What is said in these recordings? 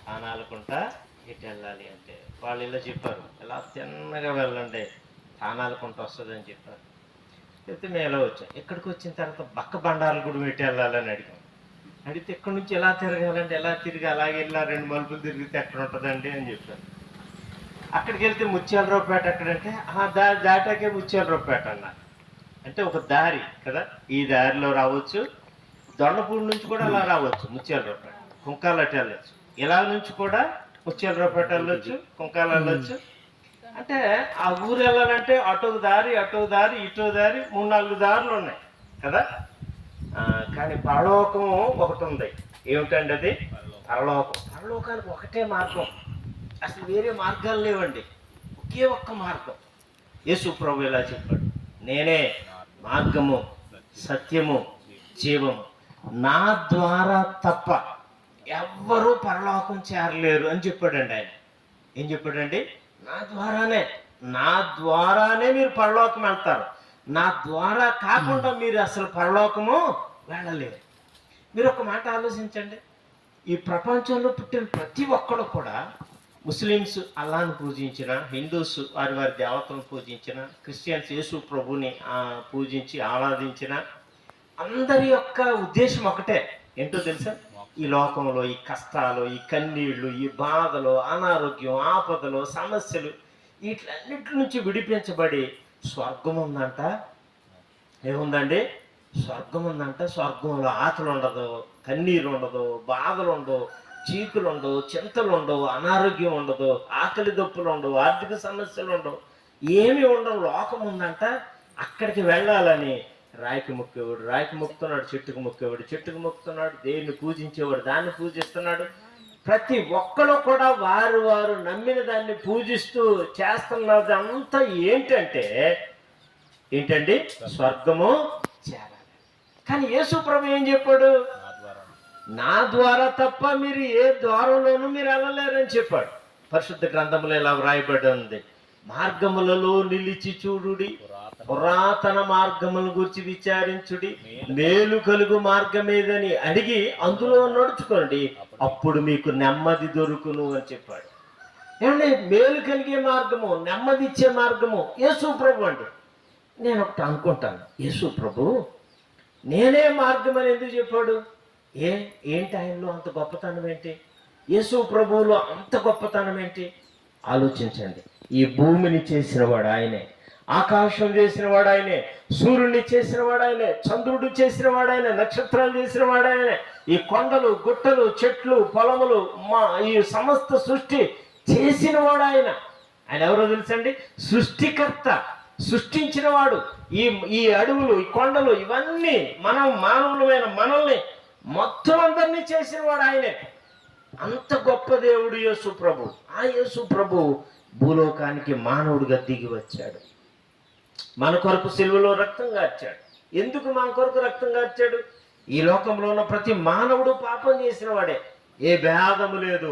తానాలకుంటా ఇటు వెళ్ళాలి అంటే వాళ్ళు ఇలా చెప్పారు, ఇలా తిన్నగా వెళ్ళండి తానాలకుంట వస్తుందని చెప్పారు. అయితే మేము ఎలా వచ్చాం, ఇక్కడికి వచ్చిన తర్వాత బక్క బండారాల గుడి పెట్టి వెళ్ళాలని అడిగాం. అడిగితే ఇక్కడి నుంచి ఎలా తిరగాలంటే ఎలా తిరిగి అలాగే వెళ్ళా 2 మలుపులు తిరిగితే ఎక్కడ ఉంటుందండి అని చెప్పారు. అక్కడికి వెళ్తే ముత్యాలరావుపేట ఎక్కడంటే ఆ దారి దాటాకే ముత్యాలరావుపేట అన్నారు. అంటే ఒక దారి కదా, ఈ దారిలో రావచ్చు, దొండపూడి నుంచి కూడా అలా రావచ్చు ముత్యాలరావుపేట, కుంకాల అటు వెళ్ళొచ్చు, ఇలా నుంచి కూడా ముత్యాలరావుపేట వెళ్ళొచ్చు, కుంకాల వెళ్ళొచ్చు. అంటే ఆ ఊరు వెళ్ళాలంటే అటో దారి ఇటో దారి 3-4 దారులు ఉన్నాయి కదా. కానీ పరలోకం ఒకటి ఉంది. ఏమిటండి అది? పరలోకం. పరలోకానికి ఒకటే మార్గం, అసలు వేరే మార్గాలు లేవండి, ఒకే ఒక్క మార్గం. యేసు ప్రభు ఇలా చెప్పాడు, నేనే మార్గము సత్యము జీవము, నా ద్వారా తప్ప ఎవ్వరూ పరలోకం చేరలేరు అని చెప్పాడండి ఆయన. ఏం చెప్పాడండి? నా ద్వారానే మీరు పరలోకం వెళ్తారు, నా ద్వారా కాకుండా మీరు అసలు పరలోకము వెళ్ళలేరు. మీరు ఒక మాట ఆలోచించండి, ఈ ప్రపంచంలో పుట్టిన ప్రతి ఒక్కరు కూడా, ముస్లిమ్స్ అల్లాను పూజించిన, హిందూస్ వారి వారి దేవతలను పూజించిన, క్రిస్టియన్స్ యేసు ప్రభుని పూజించి ఆరాధించిన, అందరి యొక్క ఉద్దేశం ఒకటే. ఏంటో తెలుసా? ఈ లోకంలో ఈ కష్టాలు, ఈ కన్నీళ్లు, ఈ బాధలు, అనారోగ్యం, ఆపదలు, సమస్యలు, వీటిలన్నిటి నుంచి విడిపించబడి స్వర్గం ఉందంట. ఏముందండి? స్వర్గం ఉందంట. స్వర్గంలో ఆకలి ఉండదు, కన్నీరు ఉండదు, బాధలు ఉండవు, చీకులు ఉండవు, చింతలు ఉండవు, అనారోగ్యం ఉండదు, ఆకలి దప్పులు ఉండవు, ఆర్థిక సమస్యలు ఉండవు, ఏమి ఉండవు. లోకం ఉందంట. అక్కడికి వెళ్ళాలని రాయికి మొక్కేవాడు రాయికి మొక్కుతున్నాడు, చెట్టుకు మొక్కేవాడు చెట్టుకు మొక్కుతున్నాడు, దేన్ని పూజించేవాడు దాన్ని పూజిస్తున్నాడు. ప్రతి ఒక్కరు కూడా వారు వారు నమ్మిన దాన్ని పూజిస్తూ చేస్తున్నది అంతా ఏంటండి? స్వర్గము చేరాలి. కానీ యేసు ప్రభు ఏం చెప్పాడు? నా ద్వారా తప్ప మీరు ఏ ద్వారంలోనూ మీరు వెళ్ళలేరని చెప్పాడు. పరిశుద్ధ గ్రంథంలో ఇలా వ్రాయబడి ఉంది, మార్గములలో నిలిచి చూడుడి, పురాతన మార్గముల గురించి విచారించుడి, మేలు కలుగు మార్గమేదని అడిగి అందులో నడుచుకోండి, అప్పుడు మీకు నెమ్మది దొరుకును అని చెప్పాడు. ఏమండి? మేలు కలిగే మార్గము, నెమ్మది ఇచ్చే మార్గము యేసు ప్రభు అండి. నేను ఒకటి అనుకుంటాను, యేసు ప్రభు నేనే మార్గం అని ఎందుకు చెప్పాడు? ఏంటి ఆయనలో అంత గొప్పతనం ఏంటి? యేసు ప్రభువులో అంత గొప్పతనం ఏంటి? ఆలోచించండి. ఈ భూమిని చేసినవాడు ఆయనే, ఆకాశం చేసినవాడు ఆయనే, సూర్యుడిని చేసినవాడు ఆయనే, చంద్రుడు చేసినవాడు ఆయనే, నక్షత్రాలు చేసినవాడు ఆయనే, ఈ కొండలు, గుట్టలు, చెట్లు, పొలములు, ఈ సమస్త సృష్టి చేసినవాడు ఆయన. ఆయన ఎవరో తెలుసండి? సృష్టికర్త, సృష్టించినవాడు. ఈ అడవులు, ఈ కొండలు, ఇవన్నీ మానవులమైన మనల్ని మొత్తం అందరినీ చేసినవాడు ఆయనే. అంత గొప్ప దేవుడు యేసు ప్రభు. ఆ యేసు ప్రభు భూలోకానికి మానవుడిగా దిగి వచ్చాడు, మన కొరకు సిలువలో రక్తం కార్చాడు. ఎందుకు మన కొరకు రక్తం కార్చాడు? ఈ లోకంలో ఉన్న ప్రతి మానవుడు పాపం చేసిన వాడే, ఏ భేదము లేదు,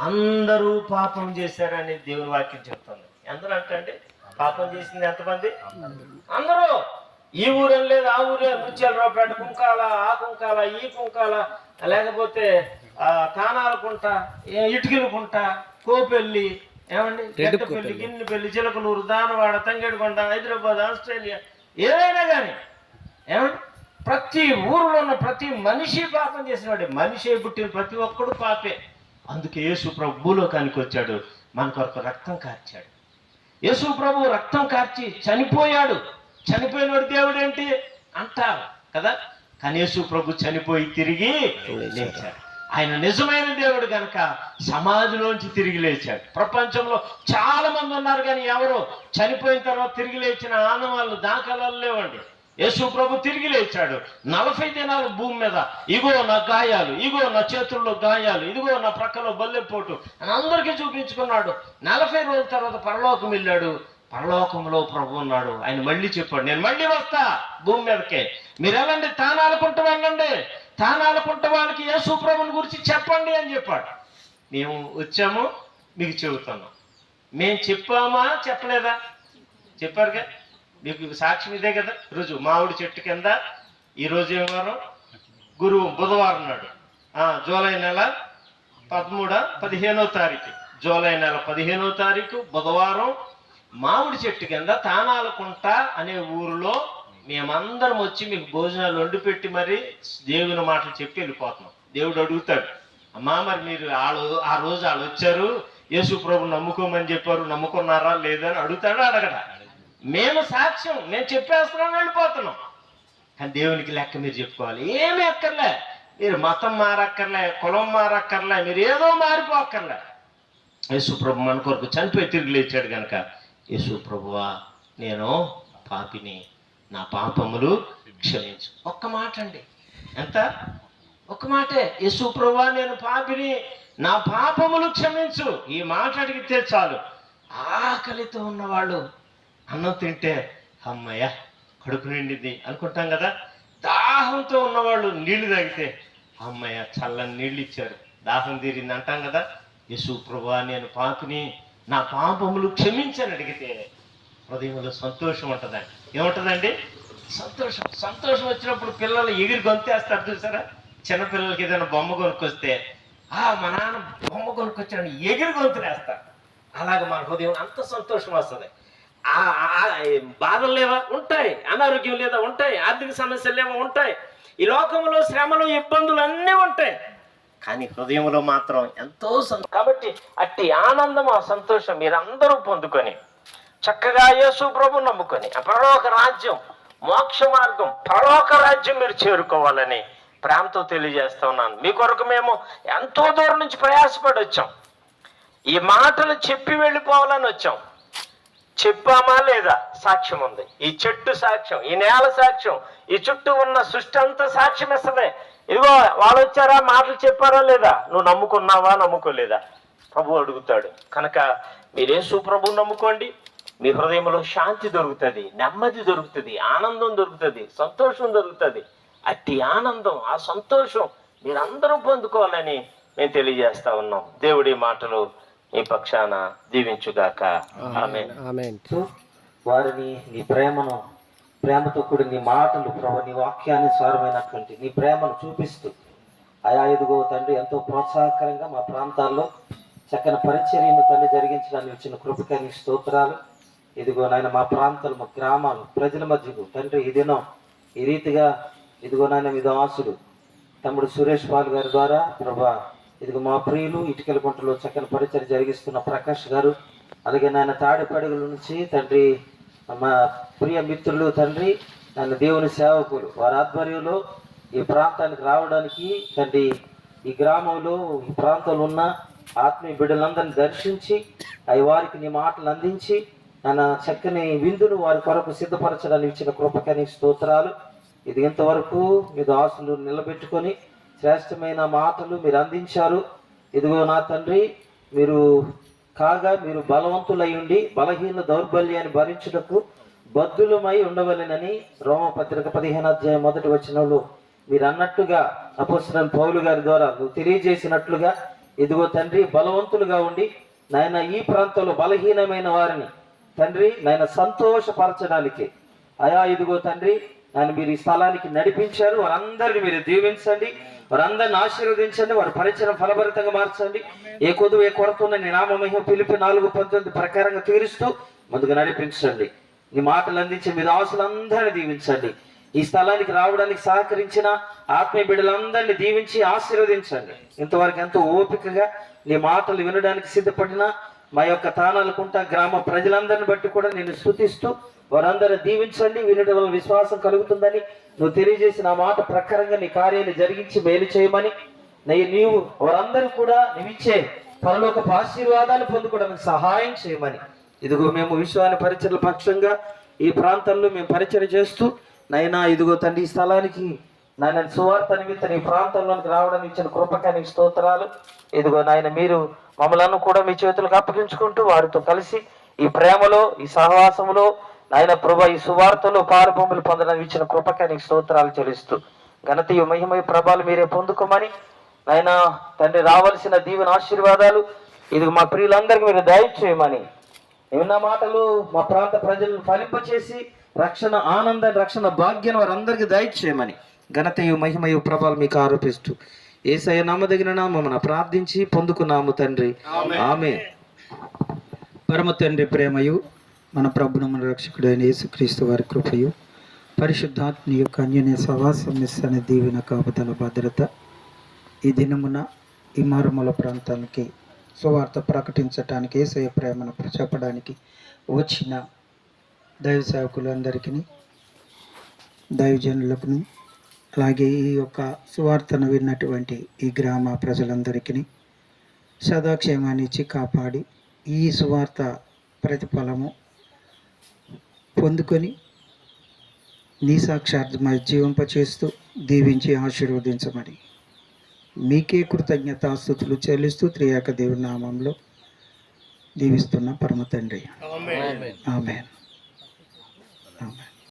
అందరూ పాపం చేశారని దేవుని వాక్యం చెప్తుంది. అందరూ అంటే పాపం చేసింది ఎంతమంది? అందరూ. ఈ ఊరేం లేదు, ఆ ఊరే, ముత్యాలరావుపేట, కుంకాల, ఆ కుంకాల, ఈ కుంకాల, లేకపోతే కానాలకుంట, ఇటుకలకుంట, కోపెల్లి, ఏమండి, గడ్డపల్లి, గిన్నెపల్లి, చిలకలూరు, దానవాడ, తంగేడుకొండ, హైదరాబాద్, ఆస్ట్రేలియా, ఏదైనా కానీ ఏమండి, ప్రతి ఊరిలో ఉన్న ప్రతి మనిషి పాపం చేసినవాడే. మనిషి పుట్టిన ప్రతి ఒక్కడు పాపే. అందుకే యేసు ప్రభు భూలోకానికి వచ్చాడు, మన కొరకు రక్తం కార్చాడు. యేసు ప్రభు రక్తం కార్చి చనిపోయాడు. చనిపోయినవాడు దేవుడు ఏంటి అంటారు కదా, కానీ యేసు ప్రభు చనిపోయి తిరిగి లేచాడు. ఆయన నిజమైన దేవుడు కనుక సమాధిలోంచి తిరిగి లేచాడు. ప్రపంచంలో చాలా మంది ఉన్నారు, కానీ ఎవరు చనిపోయిన తర్వాత తిరిగి లేచిన ఆనవాళ్ళు, దాఖలాలు లేవండి. యేసు ప్రభు తిరిగి లేచాడు. 40 దినాలు భూమి మీద, ఇగో నా గాయాలు, ఇగో నా చేతుల్లో గాయాలు, ఇదిగో నా ప్రక్కలో బల్లెపోటు అని అందరికీ చూపించుకున్నాడు. 40 రోజుల తర్వాత పరలోకం వెళ్ళాడు. పరలోకంలో ప్రభు ఉన్నాడు. ఆయన మళ్ళీ చెప్పాడు, నేను మళ్ళీ వస్తా భూమి మీదకే, మీరు వెళ్ళండి, తానాలకుంట వెళ్ళండి, తానాలకుంట వాళ్ళకి యేసు ప్రభుని గురించి చెప్పండి అని చెప్పాడు. మేము వచ్చాము, మీకు చెబుతున్నాం. మేము చెప్పామా చెప్పలేదా? చెప్పారుగా, మీకు సాక్ష్యం ఇదే కదా. రోజు మామిడి చెట్టు కింద, ఈరోజు ఏం వారం? బుధవారం నాడు, జూలై నెల 15వ తారీఖు, జూలై నెల 15వ తారీఖు బుధవారం మామిడి చెట్టు కింద తానాలకుంట అనే ఊరిలో మేమందరం వచ్చి మీకు భోజనాలు వండి పెట్టి మరి దేవుని మాటలు చెప్పి వెళ్ళిపోతున్నాం. దేవుడు అడుగుతాడు, అమ్మా మరి మీరు ఆ రోజు వాళ్ళు వచ్చారు, యేసు ప్రభు నమ్ముకోమని చెప్పారు, నమ్ముకున్నారా లేదని అడుగుతాడు అడగడా? మేము సాక్ష్యం, మేము చెప్పేస్తున్నాం, వెళ్ళిపోతున్నాం. కానీ దేవునికి లెక్క మీరు చెప్పుకోవాలి. ఏమి అక్కర్లే, మీరు మతం మారక్కర్లే, కులం మారక్కర్లే, మీరు ఏదో మారిపోక్కర్లే. యేసు ప్రభు మన కొరకు చనిపోయి తిరిగి లేచాడు కనుక, యేసు ప్రభువా నేను పాపిని, నా పాపములు క్షమించు. ఒక్క మాట అండి, ఎంత? ఒక్క మాటే, యేసు ప్రభువా నేను పాపిని, నా పాపములు క్షమించు. ఈ మాట అడిగితే చాలు. ఆకలితో ఉన్నవాళ్ళు అన్నం తింటే అమ్మయ్య కడుపు నిండింది అనుకుంటాం కదా. దాహంతో ఉన్నవాళ్ళు నీళ్లు తాగితే అమ్మయ్య చల్లని నీళ్ళు ఇచ్చారు, దాహం తీరింది అంటాం కదా. యేసు ప్రభువా నేను పాపిని, నా పాపములు క్షమించని అడిగితే హృదయంలో సంతోషం ఉంటుందండి. ఏముంటుందండి? సంతోషం. సంతోషం వచ్చినప్పుడు పిల్లలు ఎగిరి గొంతేస్తారు చూసారా? చిన్నపిల్లలకి ఏదైనా బొమ్మ కొనుక్కొస్తే మా నాన్న బొమ్మ కొనుక్కొచ్చాడని ఎగిరి గొంతులేస్తారు. అలాగే మన హృదయం అంత సంతోషం వస్తుంది. బాధలు లేవా? ఉంటాయి. అనారోగ్యం లేదా? ఉంటాయి. ఆర్థిక సమస్యలు లేవా? ఉంటాయి. ఈ లోకంలో శ్రమలు ఇబ్బందులు అన్నీ ఉంటాయి. కానీ హృదయంలో మాత్రం ఎంతో కాబట్టి అట్టి ఆనందం, ఆ సంతోషం మీరందరూ పొందుకొని చక్కగా యేసు ప్రభు నమ్ముకొని ఆ పరలోక రాజ్యం, మోక్ష మార్గం, పరలోక రాజ్యం మీరు చేరుకోవాలని ప్రేమతో తెలియజేస్తా ఉన్నాను. మీ కొరకు మేము ఎంతో దూరం నుంచి ప్రయాసపడి వచ్చాం. ఈ మాటలు చెప్పి వెళ్ళిపోవాలని వచ్చాం. చెప్పామా లేదా? సాక్ష్యం ఉంది. ఈ చెట్టు సాక్ష్యం, ఈ నేల సాక్ష్యం, ఈ చుట్టూ ఉన్న సృష్టి అంతా సాక్ష్యం ఇస్తుంది. ఇదిగో వాళ్ళు వచ్చారా, మాటలు చెప్పారా లేదా? నువ్వు నమ్ముకున్నావా, నమ్ముకోలేదా? ప్రభు అడుగుతాడు. కనుక మీరు యేసు ప్రభువు నమ్ముకోండి. మీ హృదయంలో శాంతి దొరుకుతుంది, నెమ్మది దొరుకుతుంది, ఆనందం దొరుకుతుంది, సంతోషం దొరుకుతుంది. అట్టి ఆనందం, ఆ సంతోషం మీరందరూ పొందుకోవాలని మేము తెలియజేస్తా ఉన్నాం. దేవుడి మాటలు ఈ పక్షాన దీవించుగాక. ఆమేన్. వారిని నీ ప్రేమతో కూడి నీ మాటలు ప్రభు, నీ వాక్యానుసారమైనటువంటి నీ ప్రేమను చూపిస్తూ ఆయా ఇదిగో తండ్రి ఎంతో ప్రోత్సాహకరంగా మా ప్రాంతాల్లో చక్కని పరిచర్యను తండ్రి జరిగించడానికి ఇచ్చిన కృపకై నీ స్తోత్రాలు. ఇదిగో నాయన మా ప్రాంతాలు, మా గ్రామాలు, ప్రజల మధ్యకు తండ్రి ఈ దినం ఈ రీతిగా ఇదిగో నాయన మీ దాసుడు తమ్ముడు సురేష్ పాల్ గారి ద్వారా ప్రభా ఇదిగో మా ప్రియులు ఇటుకలగుంటలో చక్కని పరిచయం జరిగిస్తున్న ప్రకాష్ గారు, అలాగే నాయన తాడిపడుగుల నుంచి తండ్రి మా ప్రియ మిత్రులు తండ్రి నాయన దేవుని సేవకులు వారి ఆధ్వర్యంలో ఈ ప్రాంతానికి రావడానికి తండ్రి ఈ గ్రామంలో ఈ ప్రాంతంలో ఉన్న ఆత్మీయ బిడ్డలందరినీ దర్శించి అవి వారికి నీ మాటలు అందించి నాన్న చక్కని విందును వారి కొరకు సిద్ధపరచడానికి ఇచ్చిన కృపకని స్తోత్రాలు. ఇది ఇంతవరకు మీ దాసులు నిలబెట్టుకొని శ్రేష్టమైన మాటలు మీరు అందించారు. ఇదిగో నా తండ్రి మీరు బలవంతులై ఉండి బలహీన దౌర్బల్యాన్ని భరించుటకు బద్ధులమై ఉండవలెనని రోమపత్రిక 15వ అధ్యాయం 1వ వచనంలో మీరు అన్నట్టుగా అపోస్తలుడైన పౌలు గారి ద్వారా నువ్వు తెలియజేసినట్లుగా ఇదిగో తండ్రి బలవంతులుగా ఉండి నాయన ఈ ప్రాంతంలో బలహీనమైన వారిని తండ్రి నాయన సంతోషపరచడానికి ఇదిగో తండ్రి నన్ను మీరు ఈ స్థలానికి నడిపించారు. వారందరినీ మీరు దీవించండి, వారందరిని ఆశీర్వదించండి, వారి పరిచయం ఫలభరితంగా మార్చండి. ఏ కొదువు ఏ కొరత ఉన్న నీ నామమహిమ పిలిపి 4:19 ప్రకారంగా తీరుస్తూ ముందుగా నడిపించండి. నీ మాటలు అందించి మీ దాసులందరినీ దీవించండి. ఈ స్థలానికి రావడానికి సహకరించిన ఆత్మీయ బిడ్డలందరినీ దీవించి ఆశీర్వదించండి. ఇంతవరకు ఎంతో ఓపికగా నీ మాటలు వినడానికి సిద్ధపడిన మా యొక్క తానాలకుంట గ్రామ ప్రజలందరిని బట్టి కూడా నేను స్తుతిస్తూ వారందరూ దీవించండి. వినడం వల్ల విశ్వాసం కలుగుతుందని నువ్వు తెలియజేసిన ఆ మాట ప్రకారంగా నీ కార్యాన్ని జరిగించి మేలు చేయమని నీవు వారందరూ కూడా నీవిచ్చే పరలోకపు ఆశీర్వాదాలు పొందుకోవడానికి సహాయం చేయమని ఇదిగో మేము విశ్వాన్ని పరిచర్ల పక్షంగా ఈ ప్రాంతాల్లో మేము పరిచయం చేస్తూ నైనా ఇదిగో తండ్రి ఈ స్థలానికి నాయన సువార్త నిమిత్తం ఈ ప్రాంతంలోనికి రావడానికి ఇచ్చిన కృపకానికి స్తోత్రాలు. ఇదిగో నాయన మీరు మమ్మలను కూడా మీ చేతులకు అప్పగించుకుంటూ వారితో కలిసి ఈ ప్రేమలో ఈ సహవాసములో నాయన ప్రభు ఈ సువార్తలో పాలుపొమ్ములు పొందడానికి ఇచ్చిన కృపకానికి స్తోత్రాలు చెల్లిస్తూ ఘనతయు మహిమయు ప్రభాలు మీరే పొందుకోమని నాయన తండ్రి రావాల్సిన దీవెన ఆశీర్వాదాలు ఇది మా ప్రియులందరికీ మీరు దయచేయమని ఏమన్నా మాటలు మా ప్రాంత ప్రజలను ఫలింపచేసి రక్షణ ఆనంద రక్షణ భాగ్యాన్ని వారందరికీ దయచేయమని ఘనతయు మహిమయు ప్రభాలు మీకు ఆరోపిస్తూ యేసయ్య నామదగిన నామమున ప్రార్థించి పొందుకున్నాము తండ్రి, ఆమేన్. పరమ తండ్రి ప్రేమయు మన ప్రభును మన రక్షకుడైన యేసుక్రీస్తు వారి కృపయు పరిశుద్ధాత్మ యొక్క అన్యోన్య సహవాసం అనే దీవెన కాపుదల భద్రత ఈ దినమున ఈ మారుమూల ప్రాంతానికి సువార్త ప్రకటించటానికి యేసయ్య ప్రేమను చెప్పడానికి వచ్చిన దైవ సేవకులందరికీ, దైవజనులకు, అలాగే ఈ యొక్క సువార్తను విన్నటువంటి ఈ గ్రామ ప్రజలందరికీ సదాక్షేమాన్ని ఇచ్చి కాపాడి ఈ సువార్త ప్రతిఫలము పొందుకొని నీ సాక్షార్థమై జీవింపచేస్తూ దీవించి ఆశీర్వదించమని మీకే కృతజ్ఞతాస్తుతులు చెల్లిస్తూ త్రియేక దేవుని నామంలో దీవిస్తున్న పరమ తండ్రి. ఆమేన్. ఆమేన్.